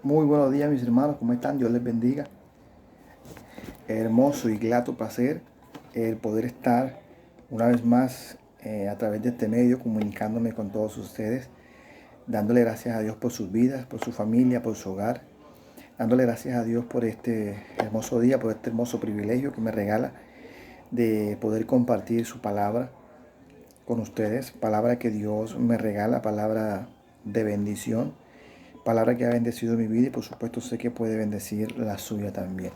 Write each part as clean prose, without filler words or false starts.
Muy buenos días, mis hermanos, ¿cómo están? Dios les bendiga. Hermoso y grato placer el poder estar una vez más a través de este medio comunicándome con todos ustedes, dándole gracias a Dios por sus vidas, por su familia, por su hogar, dándole gracias a Dios por este hermoso día, por este hermoso privilegio que me regala de poder compartir su palabra con ustedes, palabra que Dios me regala, palabra de bendición, palabra que ha bendecido mi vida y por supuesto sé que puede bendecir la suya también.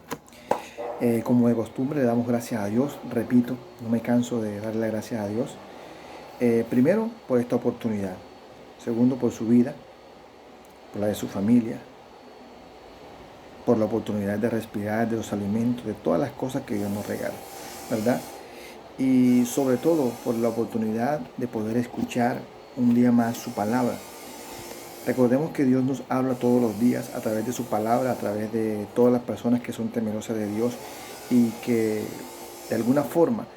Como de costumbre le damos gracias a Dios, repito, no me canso de darle gracias a Dios. Primero por esta oportunidad, segundo por su vida, por la de su familia, por la oportunidad de respirar, de los alimentos, de todas las cosas que Dios nos regala, ¿verdad? Y sobre todo por la oportunidad de poder escuchar un día más su palabra. Recordemos que Dios nos habla todos los días a través de su palabra, a través de todas las personas que son temerosas de Dios y que de alguna forma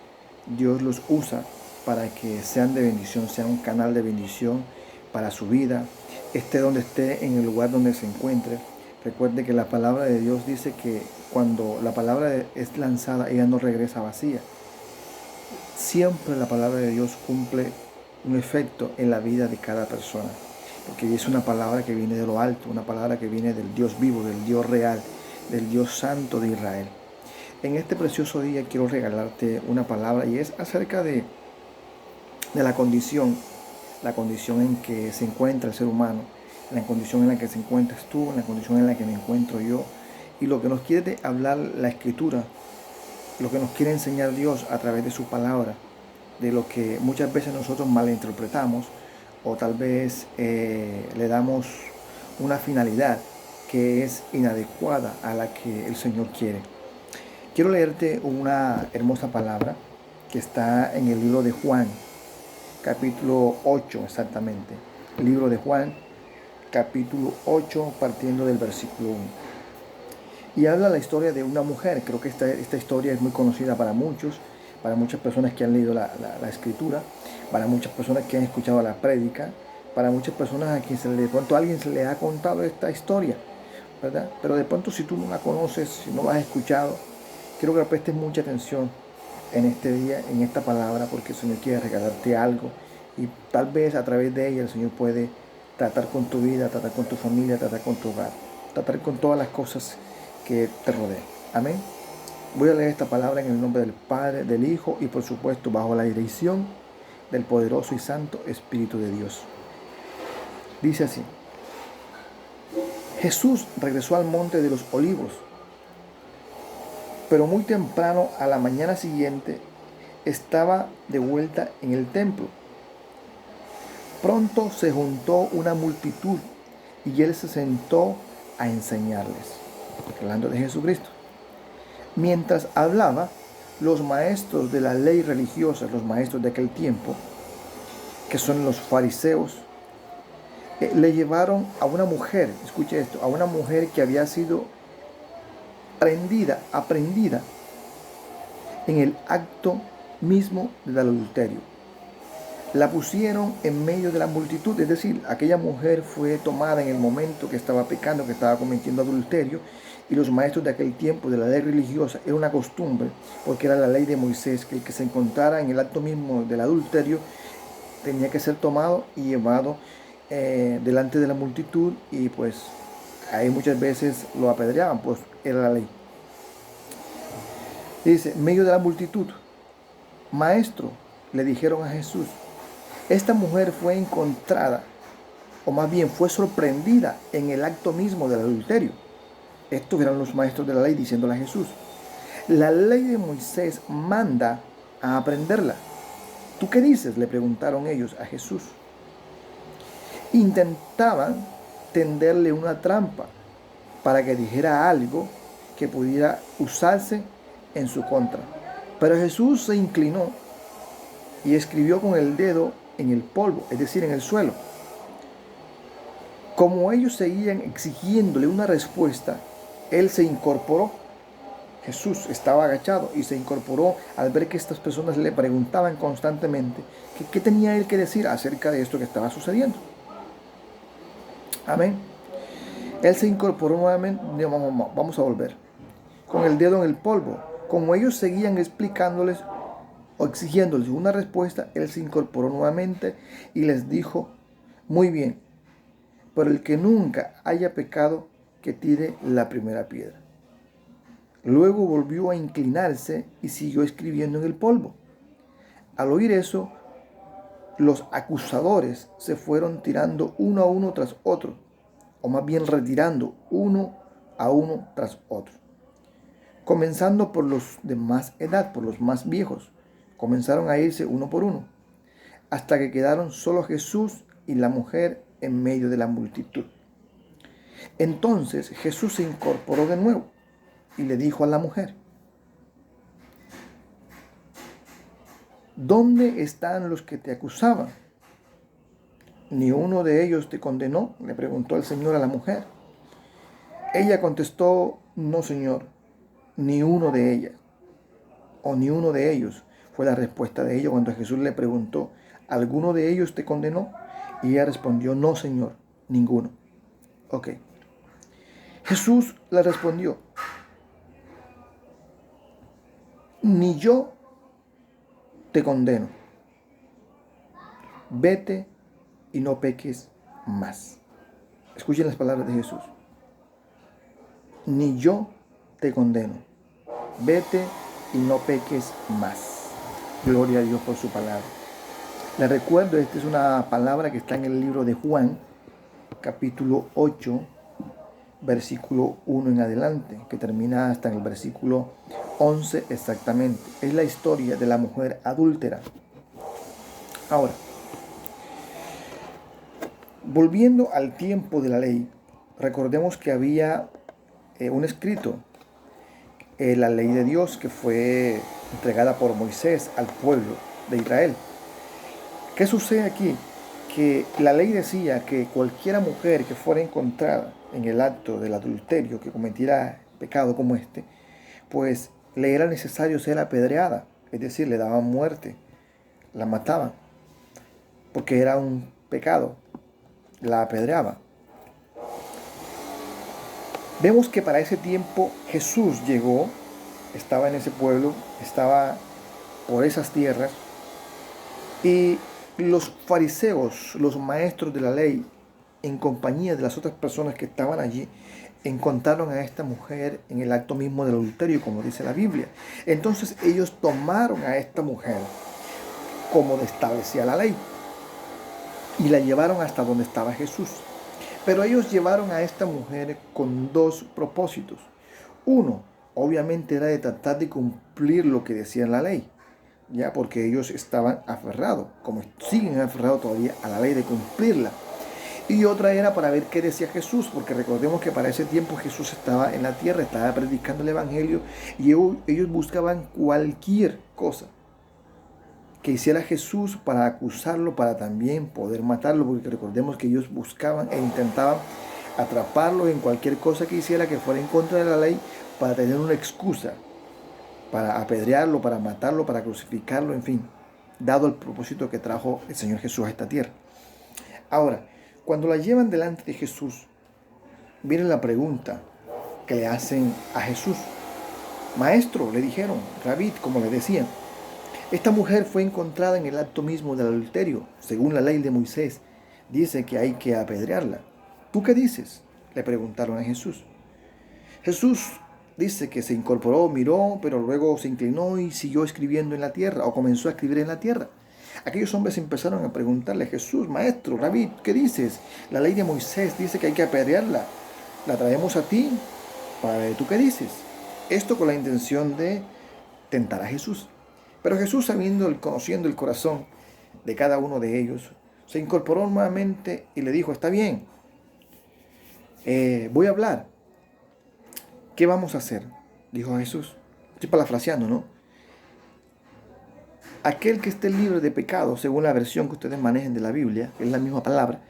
Dios los usa para que sean de bendición, sean un canal de bendición para su vida, esté donde esté, en el lugar donde se encuentre. Recuerde que la palabra de Dios dice que cuando la palabra es lanzada, ella no regresa vacía. Siempre la palabra de Dios cumple un efecto en la vida de cada persona, porque es una palabra que viene de lo alto, una palabra que viene del Dios vivo, del Dios real, del Dios santo de Israel. En este precioso día quiero regalarte una palabra y es acerca de la condición en que se encuentra el ser humano, la condición en la que se encuentras tú, la condición en la que me encuentro yo, y lo que nos quiere hablar la Escritura, lo que nos quiere enseñar Dios a través de su palabra, de lo que muchas veces nosotros malinterpretamos o tal vez le damos una finalidad que es inadecuada a la que el Señor quiere. Quiero leerte una hermosa palabra que está en el libro de Juan, capítulo 8 exactamente. El libro de Juan, capítulo 8, partiendo del versículo 1. Y habla la historia de una mujer. Creo que esta historia es muy conocida para muchas personas que han leído la escritura, para muchas personas que han escuchado la prédica, para muchas personas a quien de pronto a alguien se le ha contado esta historia, ¿verdad? Pero de pronto si tú no la conoces, si no la has escuchado, quiero que le prestes mucha atención en este día, en esta palabra, porque el Señor quiere regalarte algo y tal vez a través de ella el Señor puede tratar con tu vida, tratar con tu familia, tratar con tu hogar, tratar con todas las cosas que te rodean. Amén. Voy a leer esta palabra en el nombre del Padre, del Hijo y por supuesto bajo la dirección del poderoso y santo Espíritu de Dios. Dice así: Jesús regresó al monte de los olivos, pero muy temprano a la mañana siguiente estaba de vuelta en el templo. Pronto se juntó una multitud y él se sentó a enseñarles, hablando de Jesucristo. Mientras hablaba, los maestros de la ley religiosa, los maestros de aquel tiempo, que son los fariseos, le llevaron a una mujer, escuche esto, a una mujer que había sido aprendida en el acto mismo del adulterio. La pusieron en medio de la multitud, es decir, aquella mujer fue tomada en el momento que estaba pecando, que estaba cometiendo adulterio, y los maestros de aquel tiempo de la ley religiosa era una costumbre, porque era la ley de Moisés, que el que se encontrara en el acto mismo del adulterio tenía que ser tomado y llevado delante de la multitud, y pues ahí muchas veces lo apedreaban, pues era la ley. Dice, en medio de la multitud, maestro, le dijeron a Jesús, esta mujer fue encontrada, o más bien fue sorprendida en el acto mismo del adulterio. Estos eran los maestros de la ley diciéndole a Jesús, la ley de Moisés manda a aprenderla. ¿Tú qué dices?, le preguntaron ellos a Jesús. Intentaban tenderle una trampa para que dijera algo que pudiera usarse en su contra. Pero Jesús se inclinó y escribió con el dedo en el polvo, es decir, en el suelo. Como ellos seguían exigiéndole una respuesta, él se incorporó. Jesús estaba agachado y se incorporó al ver que estas personas le preguntaban constantemente qué tenía él que decir acerca de esto que estaba sucediendo. Amén. Él se incorporó nuevamente, vamos a volver, con el dedo en el polvo. Como ellos seguían explicándoles o exigiéndoles una respuesta, él se incorporó nuevamente y les dijo, muy bien, pero el que nunca haya pecado, que tire la primera piedra. Luego volvió a inclinarse y siguió escribiendo en el polvo. Al oír eso, los acusadores se fueron tirando uno a uno tras otro, o más bien retirando uno a uno tras otro, comenzando por los de más edad, por los más viejos. Comenzaron a irse uno por uno, hasta que quedaron solo Jesús y la mujer en medio de la multitud. Entonces Jesús se incorporó de nuevo y le dijo a la mujer, ¿dónde están los que te acusaban? ¿Ni uno de ellos te condenó?, le preguntó el Señor a la mujer. Ella contestó, no, Señor, ni uno de ellas, o ni uno de ellos, fue la respuesta de ella cuando Jesús le preguntó, ¿alguno de ellos te condenó? Y ella respondió, no, Señor, ninguno. Ok. Jesús le respondió, ni yo te condeno. Vete y no peques más. Escuchen las palabras de Jesús. Ni yo te condeno. Vete y no peques más. Gloria a Dios por su palabra. Les recuerdo, esta es una palabra que está en el libro de Juan, capítulo 8, versículo 1 en adelante, que termina hasta en el versículo 11 exactamente. Es la historia de la mujer adúltera. Ahora, volviendo al tiempo de la ley, recordemos que había un escrito, la ley de Dios, que fue entregada por Moisés al pueblo de Israel. ¿Qué sucede aquí? Que la ley decía que cualquiera mujer que fuera encontrada en el acto del adulterio, que cometiera pecado como este, pues le era necesario ser apedreada, es decir, le daban muerte, la mataban, porque era un pecado, la apedreaban. Vemos que para ese tiempo Jesús llegó, estaba en ese pueblo, estaba por esas tierras, y los fariseos, los maestros de la ley, en compañía de las otras personas que estaban allí, encontraron a esta mujer en el acto mismo del adulterio, como dice la Biblia. Entonces ellos tomaron a esta mujer como establecía la ley y la llevaron hasta donde estaba Jesús. Pero ellos llevaron a esta mujer con dos propósitos. Uno, obviamente, era de tratar de cumplir lo que decía la ley, ya, porque ellos estaban aferrados, como siguen aferrados todavía a la ley, de cumplirla. Y otra era para ver qué decía Jesús, porque recordemos que para ese tiempo Jesús estaba en la tierra, estaba predicando el evangelio, y ellos buscaban cualquier cosa que hiciera Jesús para acusarlo, para también poder matarlo, porque recordemos que ellos buscaban e intentaban atraparlo en cualquier cosa que hiciera que fuera en contra de la ley, para tener una excusa, para apedrearlo, para matarlo, para crucificarlo, en fin, dado el propósito que trajo el Señor Jesús a esta tierra. Ahora, cuando la llevan delante de Jesús, viene la pregunta que le hacen a Jesús. Maestro, le dijeron, Rabí, como le decían, esta mujer fue encontrada en el acto mismo del adulterio. Según la ley de Moisés, dice que hay que apedrearla. ¿Tú qué dices?, le preguntaron a Jesús. Jesús dice que se incorporó, miró, pero luego se inclinó y siguió escribiendo en la tierra, o comenzó a escribir en la tierra. Aquellos hombres empezaron a preguntarle a Jesús, Maestro, Rabí, ¿qué dices? La ley de Moisés dice que hay que apedrearla. La traemos a ti para ver tú qué dices. Esto con la intención de tentar a Jesús. Pero Jesús, conociendo el corazón de cada uno de ellos, se incorporó nuevamente y le dijo, está bien, voy a hablar. ¿Qué vamos a hacer?, dijo Jesús. Estoy parafraseando, ¿no? Aquel que esté libre de pecado, según la versión que ustedes manejen de la Biblia, que es la misma palabra,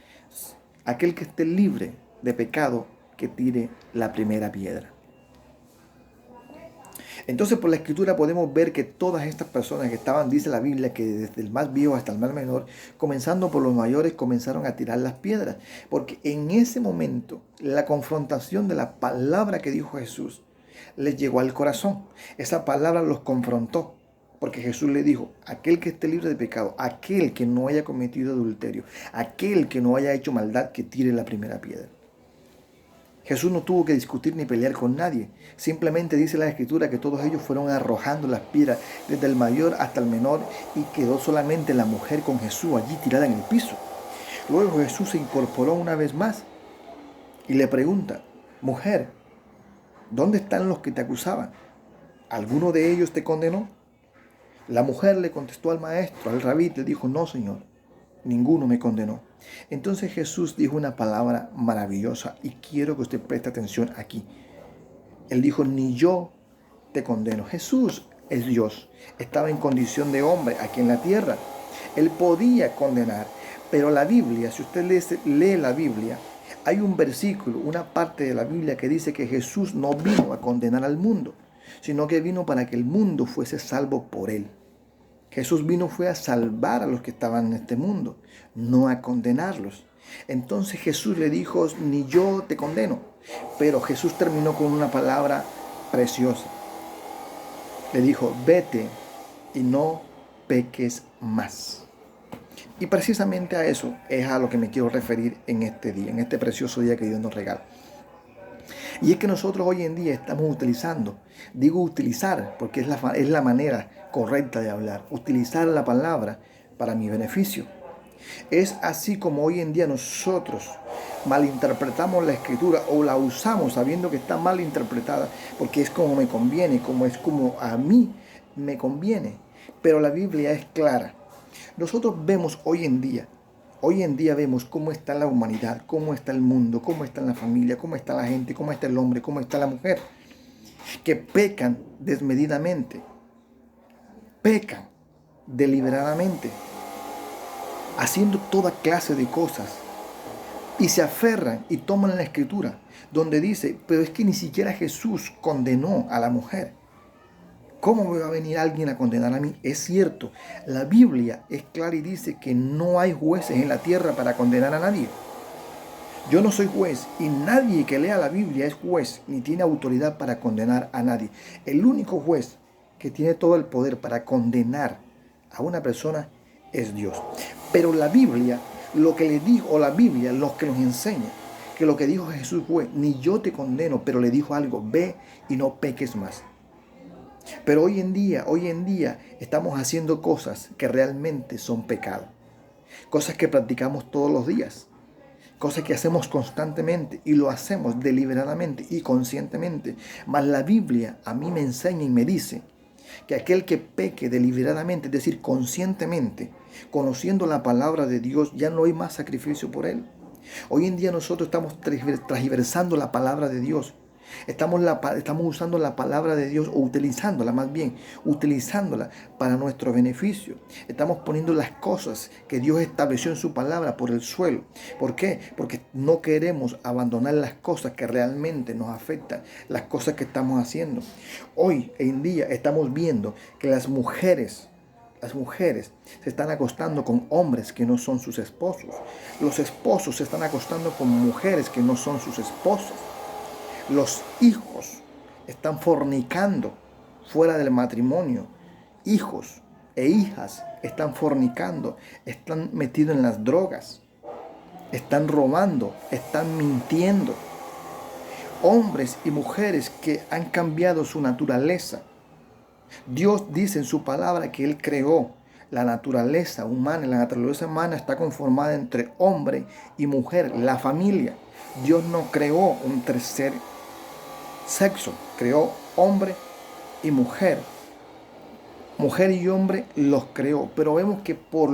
aquel que esté libre de pecado, que tire la primera piedra. Entonces, por la escritura podemos ver que todas estas personas que estaban, dice la Biblia, que desde el más viejo hasta el más menor, comenzando por los mayores, comenzaron a tirar las piedras. Porque en ese momento, la confrontación de la palabra que dijo Jesús les llegó al corazón. Esa palabra los confrontó. Porque Jesús le dijo, aquel que esté libre de pecado, aquel que no haya cometido adulterio, aquel que no haya hecho maldad, que tire la primera piedra. Jesús no tuvo que discutir ni pelear con nadie. Simplemente dice la Escritura que todos ellos fueron arrojando las piedras desde el mayor hasta el menor y quedó solamente la mujer con Jesús allí tirada en el piso. Luego Jesús se incorporó una vez más y le pregunta, mujer, ¿dónde están los que te acusaban? ¿Alguno de ellos te condenó? La mujer le contestó al maestro, al rabí, le dijo, no, Señor, ninguno me condenó. Entonces Jesús dijo una palabra maravillosa y quiero que usted preste atención aquí. Él dijo, ni yo te condeno. Jesús es Dios, estaba en condición de hombre aquí en la tierra. Él podía condenar, pero la Biblia, si usted lee la Biblia, hay un versículo, una parte de la Biblia que dice que Jesús no vino a condenar al mundo, sino que vino para que el mundo fuese salvo por él. Jesús fue a salvar a los que estaban en este mundo, no a condenarlos. Entonces Jesús le dijo, ni yo te condeno. Pero Jesús terminó con una palabra preciosa. Le dijo, vete y no peques más. Y precisamente a eso es a lo que me quiero referir en este día, en este precioso día que Dios nos regala. Y es que nosotros hoy en día estamos utilizando, digo utilizar, porque es la manera correcta de hablar, utilizar la palabra para mi beneficio. Es así como hoy en día nosotros malinterpretamos la escritura o la usamos sabiendo que está mal interpretada, porque es como me conviene, como es como a mí me conviene. Pero la Biblia es clara. Nosotros vemos hoy en día vemos cómo está la humanidad, cómo está el mundo, cómo está la familia, cómo está la gente, cómo está el hombre, cómo está la mujer, que pecan desmedidamente, pecan deliberadamente, haciendo toda clase de cosas, y se aferran y toman la escritura, donde dice, pero es que ni siquiera Jesús condenó a la mujer. ¿Cómo me va a venir alguien a condenar a mí? Es cierto, la Biblia es clara y dice que no hay jueces en la tierra para condenar a nadie. Yo no soy juez y nadie que lea la Biblia es juez ni tiene autoridad para condenar a nadie. El único juez que tiene todo el poder para condenar a una persona es Dios. Pero la Biblia, lo que le dijo, o la Biblia, lo que nos enseña, que lo que dijo Jesús fue, ni yo te condeno, pero le dijo algo, ve y no peques más. Pero hoy en día estamos haciendo cosas que realmente son pecado. Cosas que practicamos todos los días. Cosas que hacemos constantemente y lo hacemos deliberadamente y conscientemente. Mas la Biblia a mí me enseña y me dice que aquel que peque deliberadamente, es decir, conscientemente, conociendo la palabra de Dios, ya no hay más sacrificio por él. Hoy en día nosotros estamos transversando la palabra de Dios. Estamos usando la palabra de Dios, o utilizándola más bien, utilizándola para nuestro beneficio. Estamos poniendo las cosas que Dios estableció en su palabra por el suelo. ¿Por qué? Porque no queremos abandonar las cosas que realmente nos afectan, las cosas que estamos haciendo. Hoy en día estamos viendo que las mujeres se están acostando con hombres que no son sus esposos. Los esposos se están acostando con mujeres que no son sus esposas. Los hijos están fornicando fuera del matrimonio. Hijos e hijas están fornicando, están metidos en las drogas, están robando, están mintiendo. Hombres y mujeres que han cambiado su naturaleza. Dios dice en su palabra que Él creó la naturaleza humana. La naturaleza humana está conformada entre hombre y mujer, la familia. Dios no creó un tercer sexo, creó hombre y mujer. Mujer y hombre los creó, pero vemos que por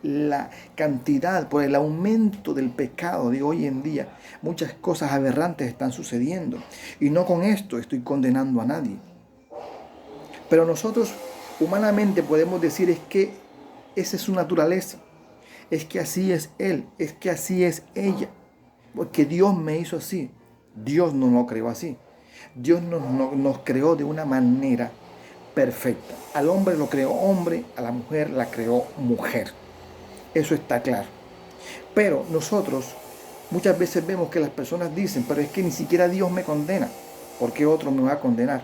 la cantidad, por el aumento del pecado de hoy en día, muchas cosas aberrantes están sucediendo. Y no con esto estoy condenando a nadie. Pero nosotros humanamente podemos decir es que esa es su naturaleza, es que así es él, es que así es ella, porque Dios me hizo así. Dios no lo creó así. Dios nos creó de una manera perfecta. Al hombre lo creó hombre, a la mujer la creó mujer. Eso está claro. Pero nosotros muchas veces vemos que las personas dicen, pero es que ni siquiera Dios me condena. ¿Por qué otro me va a condenar?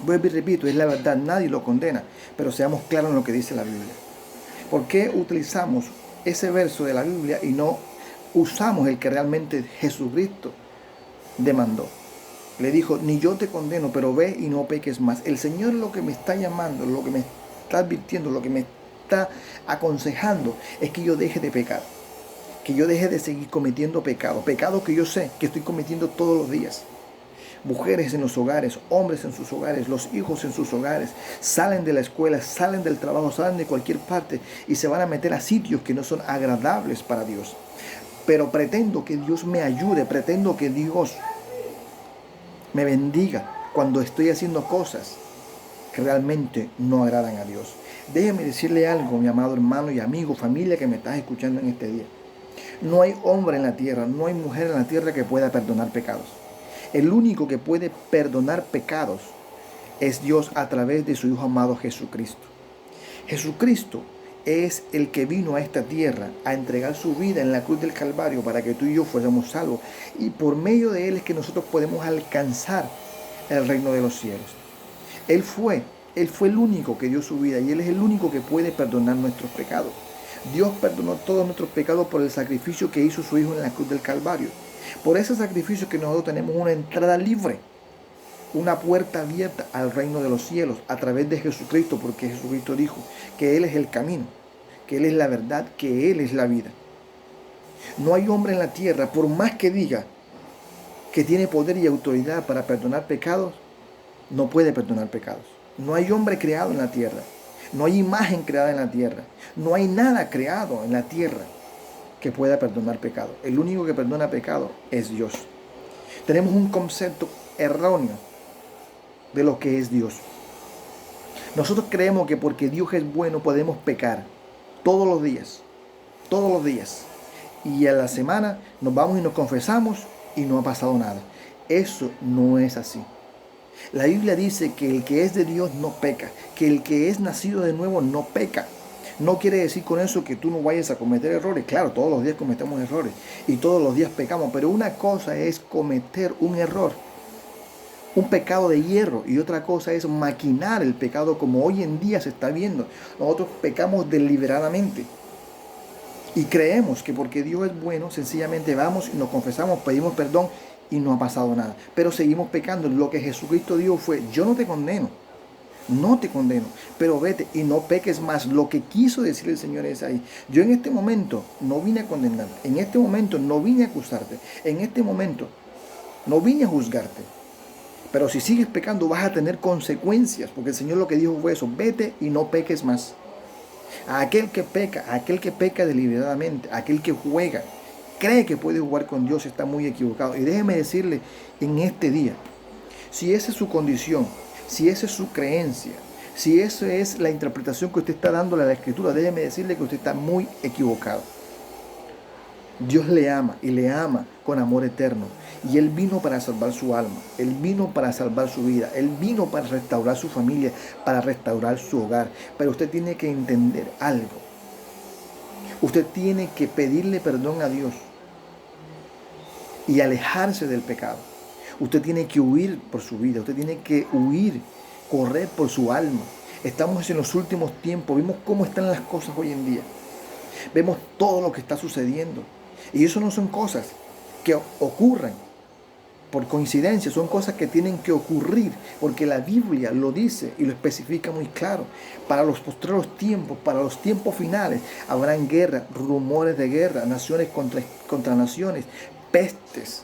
Vuelvo y repito, es la verdad, nadie lo condena. Pero seamos claros en lo que dice la Biblia. ¿Por qué utilizamos ese verso de la Biblia y no usamos el que realmente Jesucristo demandó? Le dijo, ni yo te condeno, pero ve y no peques más. El Señor lo que me está llamando, lo que me está advirtiendo, lo que me está aconsejando es que yo deje de pecar, que yo deje de seguir cometiendo pecados que yo sé que estoy cometiendo todos los días. Mujeres en los hogares, hombres en sus hogares, los hijos en sus hogares, salen de la escuela, salen del trabajo, salen de cualquier parte y se van a meter a sitios que no son agradables para Dios. Pero pretendo que Dios me ayude, pretendo que Dios me bendiga cuando estoy haciendo cosas que realmente no agradan a Dios. Déjeme decirle algo, mi amado hermano y amigo, familia que me estás escuchando en este día. No hay hombre en la tierra, no hay mujer en la tierra que pueda perdonar pecados. El único que puede perdonar pecados es Dios a través de su Hijo amado Jesucristo. Jesucristo es el que vino a esta tierra a entregar su vida en la cruz del Calvario para que tú y yo fuéramos salvos. Y por medio de Él es que nosotros podemos alcanzar el reino de los cielos. Él fue el único que dio su vida y Él es el único que puede perdonar nuestros pecados. Dios perdonó todos nuestros pecados por el sacrificio que hizo su Hijo en la cruz del Calvario. Por ese sacrificio que nosotros tenemos una entrada libre, una puerta abierta al reino de los cielos a través de Jesucristo, porque Jesucristo dijo que Él es el camino, que Él es la verdad, que Él es la vida. No hay hombre en la tierra, por más que diga que tiene poder y autoridad para perdonar pecados, no puede perdonar pecados. No hay hombre creado en la tierra, no hay imagen creada en la tierra, no hay nada creado en la tierra que pueda perdonar pecado. El único que perdona pecado es Dios. Tenemos un concepto erróneo de lo que es Dios. Nosotros creemos que porque Dios es bueno podemos pecar todos los días, y a la semana nos vamos y nos confesamos y no ha pasado nada. Eso no es así. La Biblia dice que el que es de Dios no peca, que el que es nacido de nuevo no peca. No quiere decir con eso que tú no vayas a cometer errores. Claro, todos los días cometemos errores y todos los días pecamos, pero una cosa es cometer un error, un pecado de hierro, y otra cosa es maquinar el pecado como hoy en día se está viendo. Nosotros pecamos deliberadamente y creemos que porque Dios es bueno, sencillamente vamos y nos confesamos, pedimos perdón y no ha pasado nada. Pero seguimos pecando. Lo que Jesucristo dijo fue, yo no te condeno, pero vete y no peques más. Lo que quiso decir el Señor es ahí. Yo en este momento no vine a condenarte, en este momento no vine a acusarte, en este momento no vine a juzgarte. Pero si sigues pecando vas a tener consecuencias, porque el Señor lo que dijo fue eso, vete y no peques más. A aquel que peca deliberadamente, a aquel que juega, cree que puede jugar con Dios, está muy equivocado. Y déjeme decirle en este día, si esa es su condición, si esa es su creencia, si esa es la interpretación que usted está dándole a la Escritura, déjeme decirle que usted está muy equivocado. Dios le ama y le ama con amor eterno. Y Él vino para salvar su alma. Él vino para salvar su vida. Él vino para restaurar su familia, para restaurar su hogar. Pero usted tiene que entender algo. Usted tiene que pedirle perdón a Dios y alejarse del pecado. Usted tiene que huir por su vida. Usted tiene que huir, correr por su alma. Estamos en los últimos tiempos. Vemos cómo están las cosas hoy en día. Vemos todo lo que está sucediendo. Y eso no son cosas que ocurren por coincidencia, son cosas que tienen que ocurrir, porque la Biblia lo dice y lo especifica muy claro. Para los postreros tiempos, para los tiempos finales, habrán guerras, rumores de guerra, naciones contra naciones, pestes,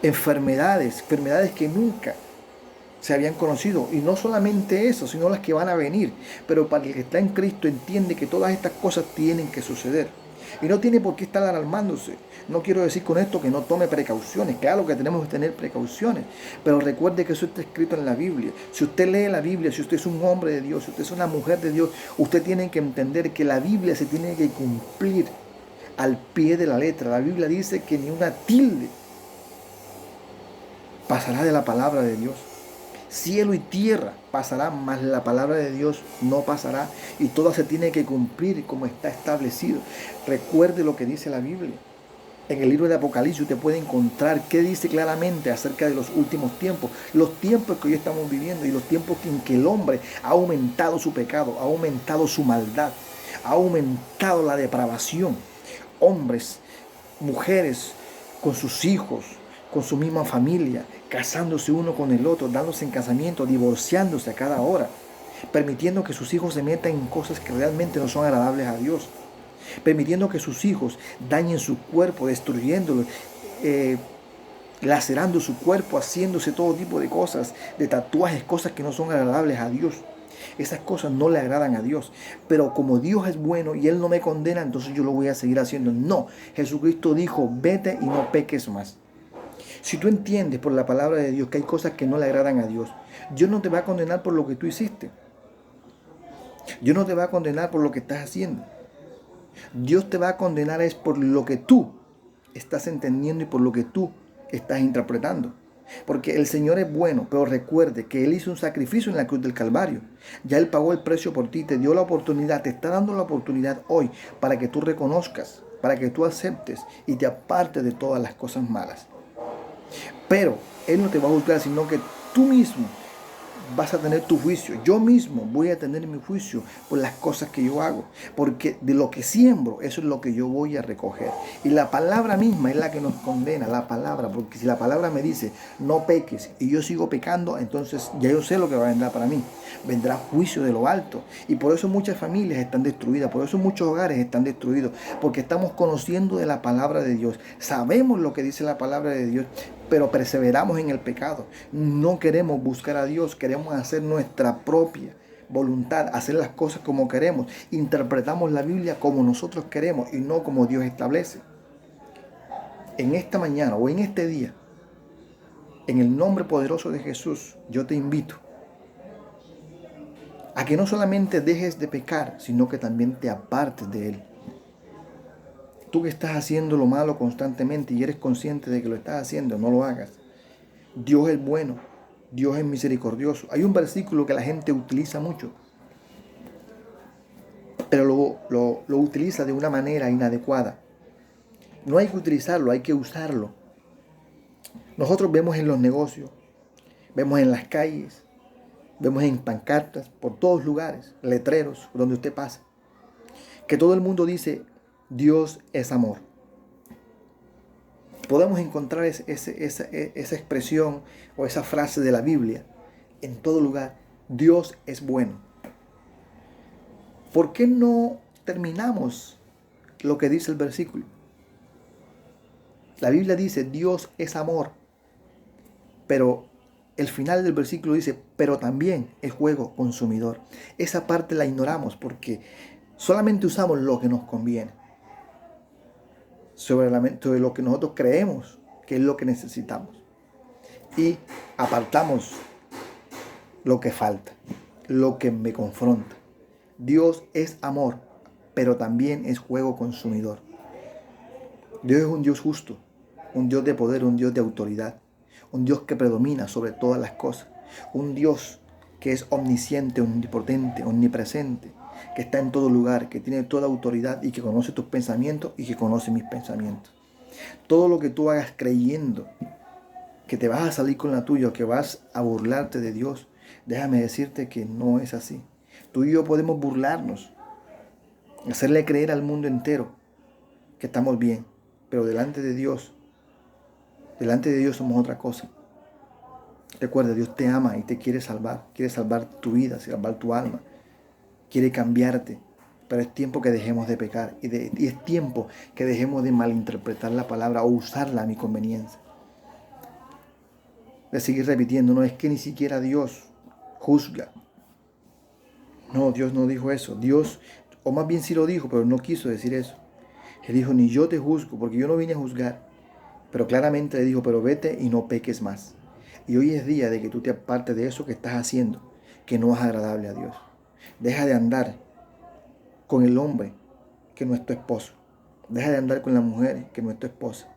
enfermedades que nunca se habían conocido. Y no solamente eso, sino las que van a venir. Pero para el que está en Cristo entiende que todas estas cosas tienen que suceder. Y no tiene por qué estar alarmándose. No quiero decir con esto que no tome precauciones. Claro que tenemos que tener precauciones. Pero recuerde que eso está escrito en la Biblia. Si usted lee la Biblia, si usted es un hombre de Dios, si usted es una mujer de Dios, usted tiene que entender que la Biblia se tiene que cumplir al pie de la letra. La Biblia dice que ni una tilde pasará de la palabra de Dios. Cielo y tierra pasará, mas la palabra de Dios no pasará. Y todo se tiene que cumplir como está establecido. Recuerde lo que dice la Biblia. En el libro de Apocalipsis usted puede encontrar qué dice claramente acerca de los últimos tiempos, los tiempos que hoy estamos viviendo y los tiempos en que el hombre ha aumentado su pecado, ha aumentado su maldad, ha aumentado la depravación. Hombres, mujeres con sus hijos, con su misma familia, casándose uno con el otro, dándose en casamiento, divorciándose a cada hora, permitiendo que sus hijos se metan en cosas que realmente no son agradables a Dios, permitiendo que sus hijos dañen su cuerpo, destruyéndolo, lacerando su cuerpo, haciéndose todo tipo de cosas, de tatuajes, cosas que no son agradables a Dios. Esas cosas no le agradan a Dios. Pero como Dios es bueno y Él no me condena, entonces yo lo voy a seguir haciendo. No, Jesucristo dijo, vete y no peques más. Si tú entiendes por la palabra de Dios que hay cosas que no le agradan a Dios, Dios no te va a condenar por lo que tú hiciste. Dios no te va a condenar por lo que estás haciendo. Dios te va a condenar es por lo que tú estás entendiendo y por lo que tú estás interpretando. Porque el Señor es bueno, pero recuerde que Él hizo un sacrificio en la cruz del Calvario. Ya Él pagó el precio por ti, te dio la oportunidad, te está dando la oportunidad hoy para que tú reconozcas, para que tú aceptes y te apartes de todas las cosas malas. Pero Él no te va a juzgar, sino que tú mismo vas a tener tu juicio. Yo mismo voy a tener mi juicio por las cosas que yo hago. Porque de lo que siembro, eso es lo que yo voy a recoger. Y la palabra misma es la que nos condena, la palabra. Porque si la palabra me dice, no peques, y yo sigo pecando, entonces ya yo sé lo que va a vendrá para mí. Vendrá juicio de lo alto. Y por eso muchas familias están destruidas. Por eso muchos hogares están destruidos. Porque estamos conociendo de la palabra de Dios. Sabemos lo que dice la palabra de Dios, pero perseveramos en el pecado. No queremos buscar a Dios, queremos hacer nuestra propia voluntad, hacer las cosas como queremos. Interpretamos la Biblia como nosotros queremos y no como Dios establece. En esta mañana o en este día, en el nombre poderoso de Jesús, yo te invito a que no solamente dejes de pecar, sino que también te apartes de él. Tú que estás haciendo lo malo constantemente y eres consciente de que lo estás haciendo, no lo hagas. Dios es bueno, Dios es misericordioso. Hay un versículo que la gente utiliza mucho, pero lo utiliza de una manera inadecuada. No hay que utilizarlo, hay que usarlo. Nosotros vemos en los negocios, vemos en las calles, vemos en pancartas, por todos lugares, letreros, donde usted pasa, que todo el mundo dice, Dios es amor. Podemos encontrar esa expresión o esa frase de la Biblia en todo lugar. Dios es bueno. ¿Por qué no terminamos lo que dice el versículo? La Biblia dice, Dios es amor. Pero el final del versículo dice, pero también es fuego consumidor. Esa parte la ignoramos porque solamente usamos lo que nos conviene. Sobre lo que nosotros creemos que es lo que necesitamos. Y apartamos lo que falta, lo que me confronta. Dios es amor, pero también es fuego consumidor. Dios es un Dios justo, un Dios de poder, un Dios de autoridad, un Dios que predomina sobre todas las cosas, un Dios que es omnisciente, omnipotente, omnipresente, que está en todo lugar, que tiene toda autoridad y que conoce tus pensamientos y que conoce mis pensamientos. Todo lo que tú hagas creyendo que te vas a salir con la tuya o que vas a burlarte de Dios, déjame decirte que no es así. Tú y yo podemos burlarnos, hacerle creer al mundo entero que estamos bien, pero delante de Dios somos otra cosa. Recuerda, Dios te ama y te quiere salvar tu vida, salvar tu alma, quiere cambiarte, pero es tiempo que dejemos de pecar y es tiempo que dejemos de malinterpretar la palabra o usarla a mi conveniencia. De seguir repitiendo, no es que ni siquiera Dios juzga. No, Dios no dijo eso. Dios, o más bien sí lo dijo, pero no quiso decir eso. Él dijo, ni yo te juzgo, porque yo no vine a juzgar. Pero claramente le dijo, pero vete y no peques más. Y hoy es día de que tú te apartes de eso que estás haciendo, que no es agradable a Dios. Deja de andar con el hombre que no es tu esposo. Deja de andar con la mujer que no es tu esposa.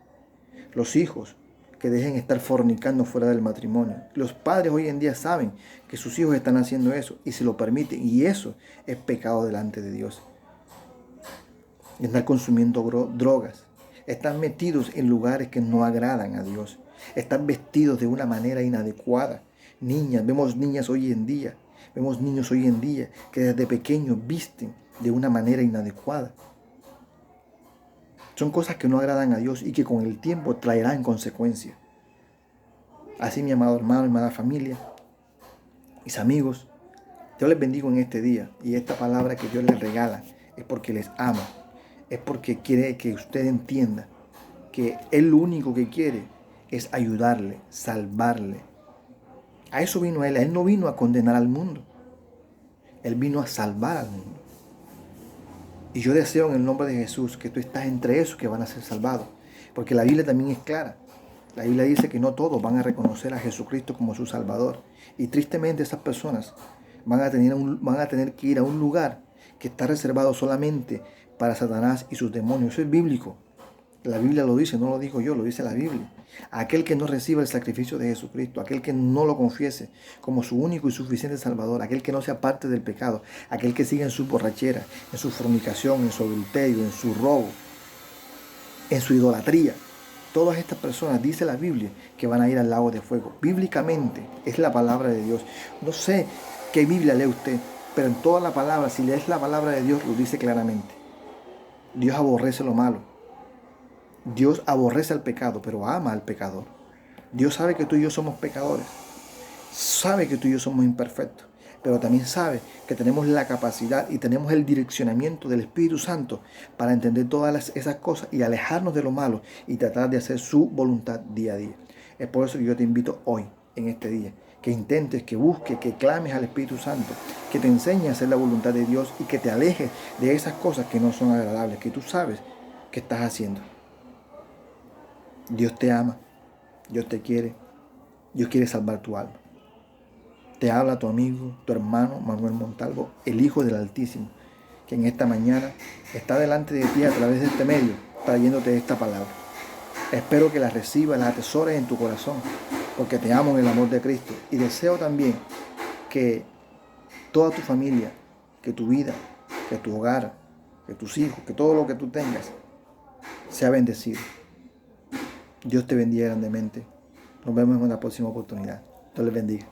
Los hijos que dejen estar fornicando fuera del matrimonio. Los padres hoy en día saben que sus hijos están haciendo eso y se lo permiten, y eso es pecado delante de Dios. Están consumiendo drogas, están metidos en lugares que no agradan a Dios, están vestidos de una manera inadecuada. Vemos niños hoy en día que desde pequeños visten de una manera inadecuada. Son cosas que no agradan a Dios y que con el tiempo traerán consecuencias. Así, mi amado hermano, hermana familia, mis amigos, yo les bendigo en este día, y esta palabra que Dios les regala es porque les ama, es porque quiere que usted entienda que Él lo único que quiere es ayudarle, salvarle. A eso vino Él. Él no vino a condenar al mundo, Él vino a salvar al mundo. Y yo deseo en el nombre de Jesús que tú estás entre esos que van a ser salvados, porque la Biblia también es clara. La Biblia dice que no todos van a reconocer a Jesucristo como su Salvador, y tristemente esas personas van a tener que ir a un lugar que está reservado solamente para Satanás y sus demonios. Eso es bíblico. La Biblia lo dice, no lo digo yo, lo dice la Biblia. Aquel que no reciba el sacrificio de Jesucristo, aquel que no lo confiese como su único y suficiente Salvador, aquel que no sea parte del pecado, aquel que siga en su borrachera, en su fornicación, en su adulterio, en su robo, en su idolatría. Todas estas personas, dice la Biblia, que van a ir al lago de fuego. Bíblicamente es la palabra de Dios. No sé qué Biblia lee usted, pero en toda la palabra, si lees la palabra de Dios, lo dice claramente. Dios aborrece lo malo. Dios aborrece al pecado, pero ama al pecador. Dios sabe que tú y yo somos pecadores. Sabe que tú y yo somos imperfectos, pero también sabe que tenemos la capacidad y tenemos el direccionamiento del Espíritu Santo para entender todas esas cosas y alejarnos de lo malo y tratar de hacer su voluntad día a día. Es por eso que yo te invito hoy, en este día, que intentes, que busques, que clames al Espíritu Santo, que te enseñe a hacer la voluntad de Dios y que te alejes de esas cosas que no son agradables, que tú sabes que estás haciendo. Dios te ama, Dios te quiere, Dios quiere salvar tu alma. Te habla tu amigo, tu hermano Manuel Montalvo, el Hijo del Altísimo, que en esta mañana está delante de ti a través de este medio, trayéndote esta palabra. Espero que la recibas, la atesores en tu corazón, porque te amo en el amor de Cristo. Y deseo también que toda tu familia, que tu vida, que tu hogar, que tus hijos, que todo lo que tú tengas, sea bendecido. Dios te bendiga grandemente. Nos vemos en una próxima oportunidad. Dios les bendiga.